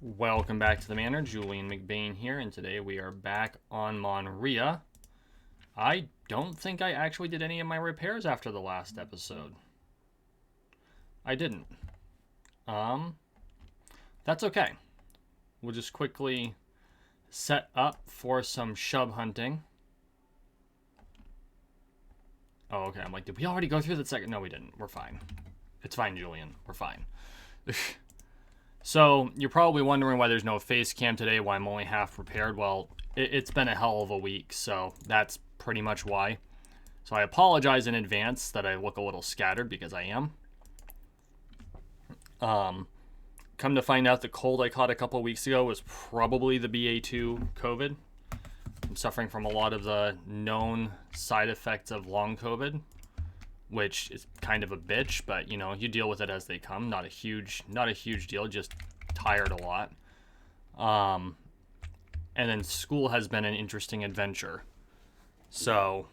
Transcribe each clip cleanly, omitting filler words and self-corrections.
Welcome back to the Manor. Julian McBain here, and today we are back on Monria. I don't think I actually did any of my repairs after the last episode. I didn't. That's okay. We'll just quickly set up for some shub hunting. Oh, okay. I'm like, did we already go through the second? No, we didn't. We're fine. It's fine, Julian. We're fine. So, you're probably wondering why there's no face cam today, why I'm only half prepared. Well, it's been a hell of a week, so that's pretty much why. So I apologize in advance that I look a little scattered, because I am. Come to find out, the cold I caught a couple weeks ago was probably the BA2 COVID. I'm suffering from a lot of the known side effects of long COVID, which is kind of a bitch, but you know, you deal with it as they come. Not a huge deal, just tired a lot. And then school has been an interesting adventure. So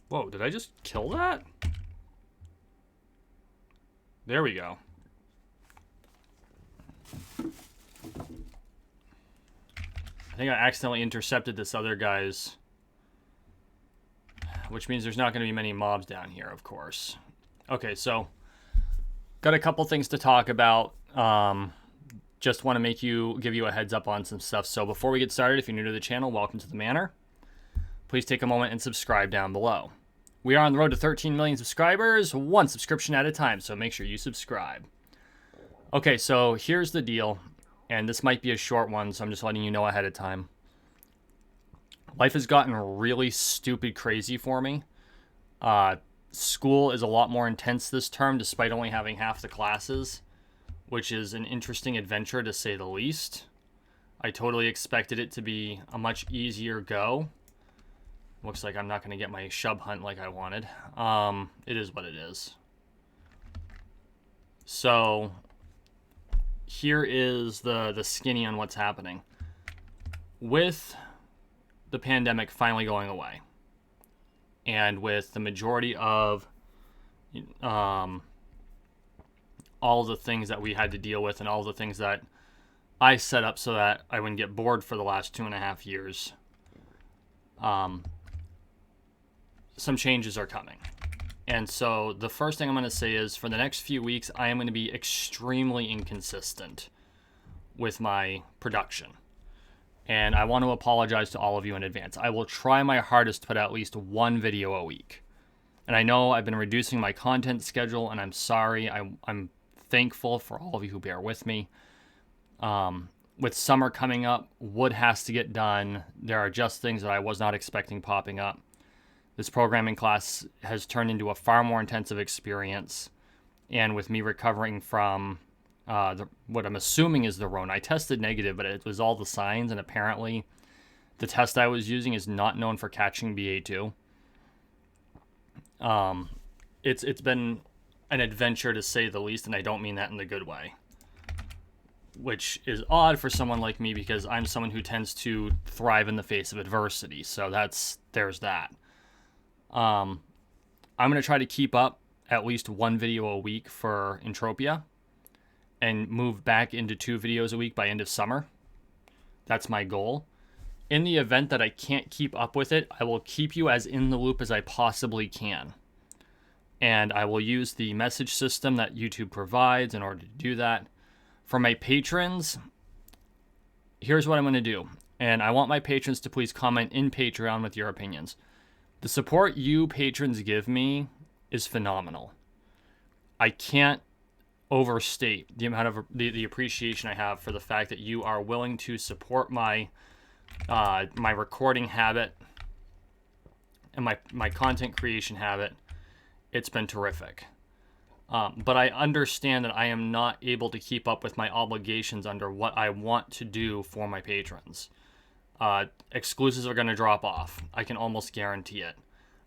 whoa, did I just kill that? There we go. I think I accidentally intercepted this other guy's, which means there's not going to be many mobs down here, of course. Okay, so got a couple things to talk about. Just want to give you a heads up on some stuff. So before we get started, if you're new to the channel, welcome to the Manor. Please take a moment and subscribe down below. We are on the road to 13 million subscribers, one subscription at a time, so make sure you subscribe. Okay, so here's the deal, and this might be a short one, so I'm just letting you know ahead of time. Life has gotten really stupid crazy for me. School is a lot more intense this term, despite only having half the classes, which is an interesting adventure to say the least. I totally expected it to be a much easier go. Looks like I'm not going to get my shub hunt like I wanted. It is what it is. So here is the skinny on what's happening. With the pandemic finally going away, and with the majority of all the things that we had to deal with and all the things that I set up so that I wouldn't get bored for the last 2.5 years, some changes are coming. And so the first thing I'm going to say is, for the next few weeks, I am going to be extremely inconsistent with my production. And I want to apologize to all of you in advance. I will try my hardest to put out at least one video a week. And I know I've been reducing my content schedule, and I'm sorry. I'm thankful for all of you who bear with me. With summer coming up, wood has to get done. There are just things that I was not expecting popping up. This programming class has turned into a far more intensive experience. And with me recovering from what I'm assuming is the Rona. I tested negative, but it was all the signs, and apparently the test I was using is not known for catching BA2. It's been an adventure to say the least, and I don't mean that in the good way. Which is odd for someone like me, because I'm someone who tends to thrive in the face of adversity. So there's that. I'm going to try to keep up at least one video a week for Entropia, and move back into 2 videos a week by end of summer. That's my goal. In the event that I can't keep up with it, I will keep you as in the loop as I possibly can. And I will use the message system that YouTube provides in order to do that. For my patrons, here's what I'm going to do. And I want my patrons to please comment in Patreon with your opinions. The support you patrons give me is phenomenal. I can't overstate the amount of the appreciation I have for the fact that you are willing to support my my recording habit and my content creation habit. It's been terrific. But I understand that I am not able to keep up with my obligations under what I want to do for my patrons. Exclusives are going to drop off. I can almost guarantee it.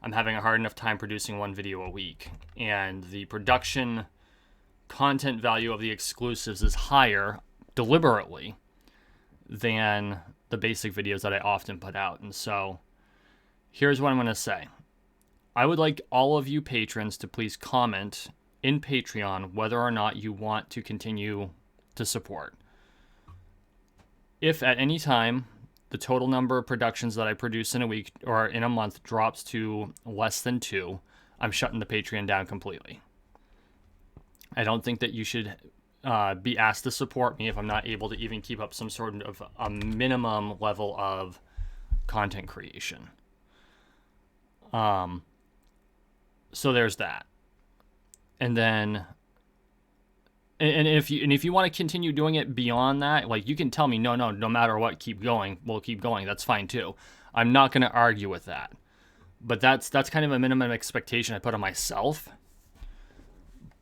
I'm having a hard enough time producing one video a week, and the production content value of the exclusives is higher, deliberately, than the basic videos that I often put out. And so here's what I'm going to say. I would like all of you patrons to please comment in Patreon whether or not you want to continue to support. If at any time the total number of productions that I produce in a week or in a month drops to less than 2, I'm shutting the Patreon down completely. I don't think that you should be asked to support me if I'm not able to even keep up some sort of a minimum level of content creation. So there's that. And then, and if you want to continue doing it beyond that, like, you can tell me, no matter what, keep going. We'll keep going. That's fine too. I'm not going to argue with that. But that's kind of a minimum expectation I put on myself.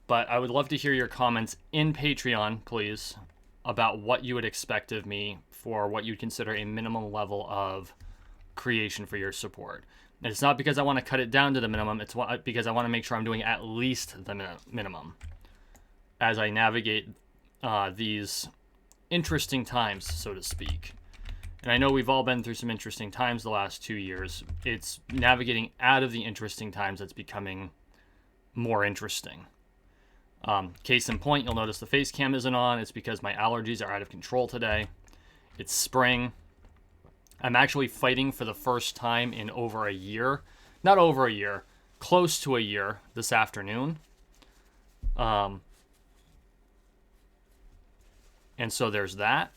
But I would love to hear your comments in Patreon, please, about what you would expect of me for what you'd consider a minimum level of creation for your support. And it's not because I want to cut it down to the minimum. It's because I want to make sure I'm doing at least the minimum as I navigate these interesting times, so to speak. And I know we've all been through some interesting times the last 2 years. It's navigating out of the interesting times that's becoming more interesting. Case in point, you'll notice the face cam isn't on. It's because my allergies are out of control today. It's spring. I'm actually fighting for the first time in over a year. Not over a year, close to a year this afternoon. And so there's that.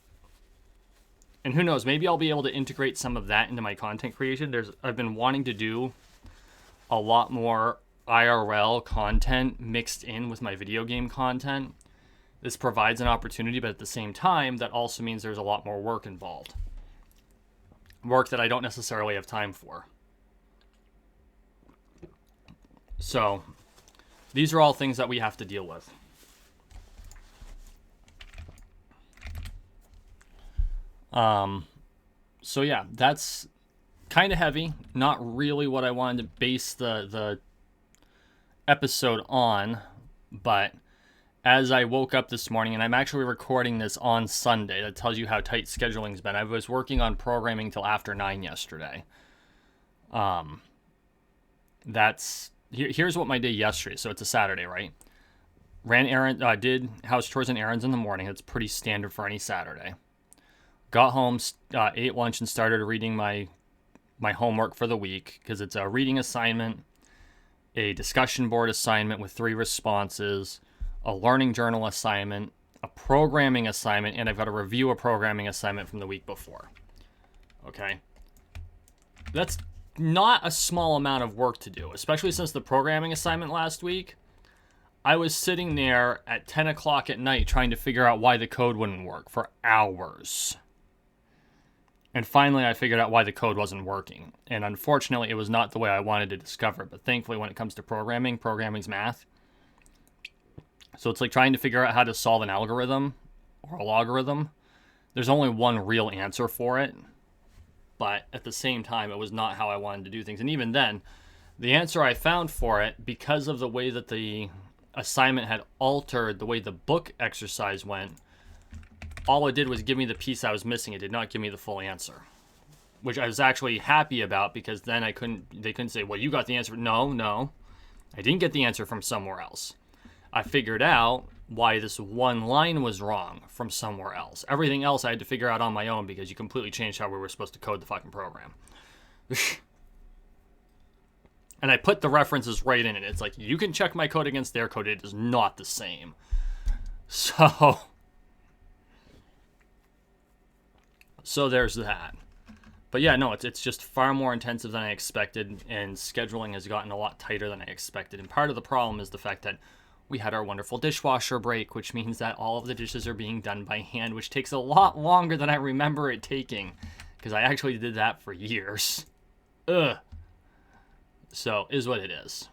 And who knows, maybe I'll be able to integrate some of that into my content creation. I've been wanting to do a lot more IRL content mixed in with my video game content. This provides an opportunity, but at the same time, that also means there's a lot more work involved. Work that I don't necessarily have time for. So, these are all things that we have to deal with. So yeah, that's kind of heavy. Not really what I wanted to base the episode on, but as I woke up this morning, and I'm actually recording this on Sunday, that tells you how tight scheduling's been. I was working on programming till after 9 yesterday. Here's what my day yesterday, so it's a Saturday, right? Did house chores and errands in the morning. It's pretty standard for any Saturday. Got home, ate lunch, and started reading my homework for the week, because it's a reading assignment, a discussion board assignment with 3 responses, a learning journal assignment, a programming assignment, and I've got to review a programming assignment from the week before. Okay? That's not a small amount of work to do, especially since the programming assignment last week. I was sitting there at 10 o'clock at night trying to figure out why the code wouldn't work for hours. And finally, I figured out why the code wasn't working. And unfortunately, it was not the way I wanted to discover it. But thankfully, when it comes to programming's math. So it's like trying to figure out how to solve an algorithm or a logarithm. There's only one real answer for it. But at the same time, it was not how I wanted to do things. And even then, the answer I found for it, because of the way that the assignment had altered the way the book exercise went, all it did was give me the piece I was missing. It did not give me the full answer, which I was actually happy about, because then they couldn't say, well, you got the answer. No, I didn't get the answer from somewhere else. I figured out why this one line was wrong from somewhere else. Everything else I had to figure out on my own, because you completely changed how we were supposed to code the fucking program. And I put the references right in it. It's like, you can check my code against their code. It is not the same. So there's that. But yeah, no, it's just far more intensive than I expected, and scheduling has gotten a lot tighter than I expected. And part of the problem is the fact that we had our wonderful dishwasher break, which means that all of the dishes are being done by hand, which takes a lot longer than I remember it taking, because I actually did that for years. Ugh. So, is what it is.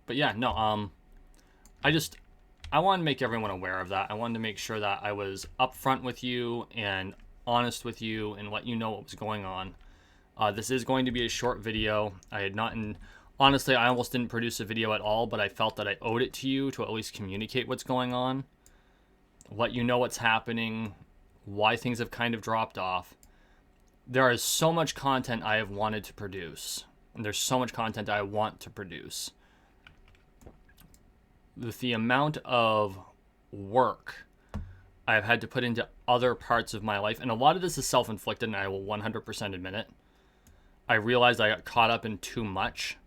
But yeah, no, I wanted to make everyone aware of that. I wanted to make sure that I was upfront with you and honest with you and let you know what was going on. This is going to be a short video. Honestly, I almost didn't produce a video at all, but I felt that I owed it to you to at least communicate what's going on, let you know what's happening, why things have kind of dropped off. There is so much content I have wanted to produce, and there's so much content I want to produce. with the amount of work I've had to put into other parts of my life, and a lot of this is self-inflicted, and I will 100% admit it. I realized I got caught up in too much,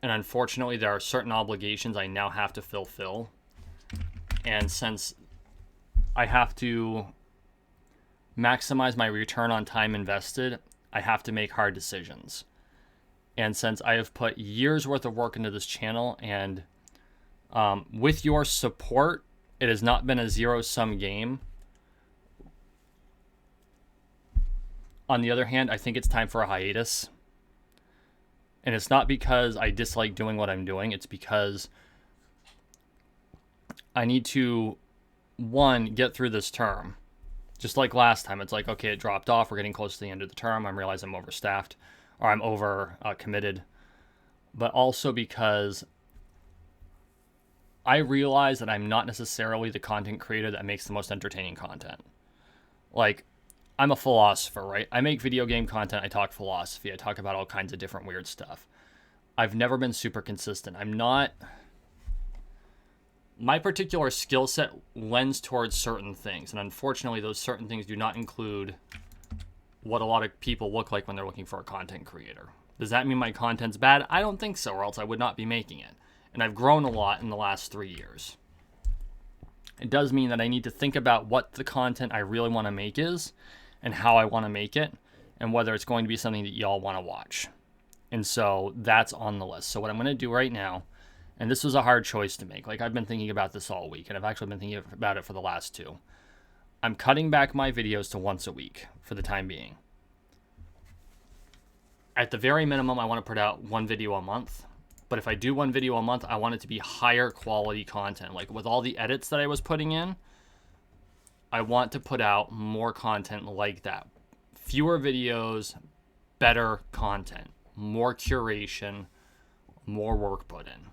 and unfortunately there are certain obligations I now have to fulfill, and since I have to maximize my return on time invested, I have to make hard decisions. And since I have put years worth of work into this channel, and with your support, it has not been a zero-sum game. On the other hand, I think it's time for a hiatus. And it's not because I dislike doing what I'm doing. It's because I need to, one, get through this term. Just like last time, it's like, okay, it dropped off. We're getting close to the end of the term. I realize I'm overstaffed, or I'm over committed. But also because I realize that I'm not necessarily the content creator that makes the most entertaining content. Like, I'm a philosopher, right? I make video game content. I talk philosophy. I talk about all kinds of different weird stuff. I've never been super consistent. My particular skill set lends towards certain things, and unfortunately those certain things do not include what a lot of people look like when they're looking for a content creator. Does that mean my content's bad? I don't think so, or else I would not be making it. And I've grown a lot in the last 3 years. It does mean that I need to think about what the content I really want to make is, and how I want to make it, and whether it's going to be something that y'all want to watch. And so that's on the list. So what I'm going to do right now, and this was a hard choice to make. Like, I've been thinking about this all week, and I've actually been thinking about it for the last 2. I'm cutting back my videos to once a week for the time being. At the very minimum, I want to put out 1 video a month. But if I do 1 video a month, I want it to be higher quality content. Like, with all the edits that I was putting in, I want to put out more content like that. Fewer videos, better content, more curation, more work put in.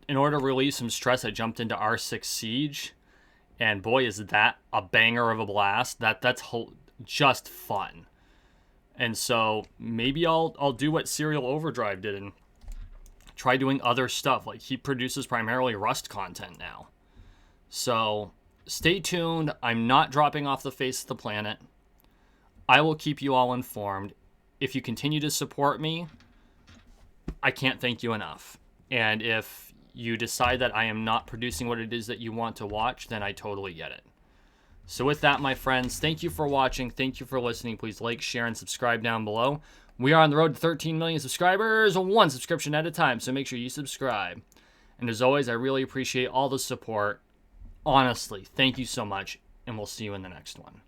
In order to relieve some stress, I jumped into R6 Siege, and boy, is that a banger of a blast. That's just fun. And so maybe I'll do what Serial Overdrive did and try doing other stuff. Like, he produces primarily Rust content now. So stay tuned. I'm not dropping off the face of the planet. I will keep you all informed. If you continue to support me, I can't thank you enough. And if you decide that I am not producing what it is that you want to watch, then I totally get it. So with that, my friends, thank you for watching. Thank you for listening. Please like, share, and subscribe down below. We are on the road to 13 million subscribers, 1 subscription at a time, so make sure you subscribe. And as always, I really appreciate all the support. Honestly, thank you so much, and we'll see you in the next one.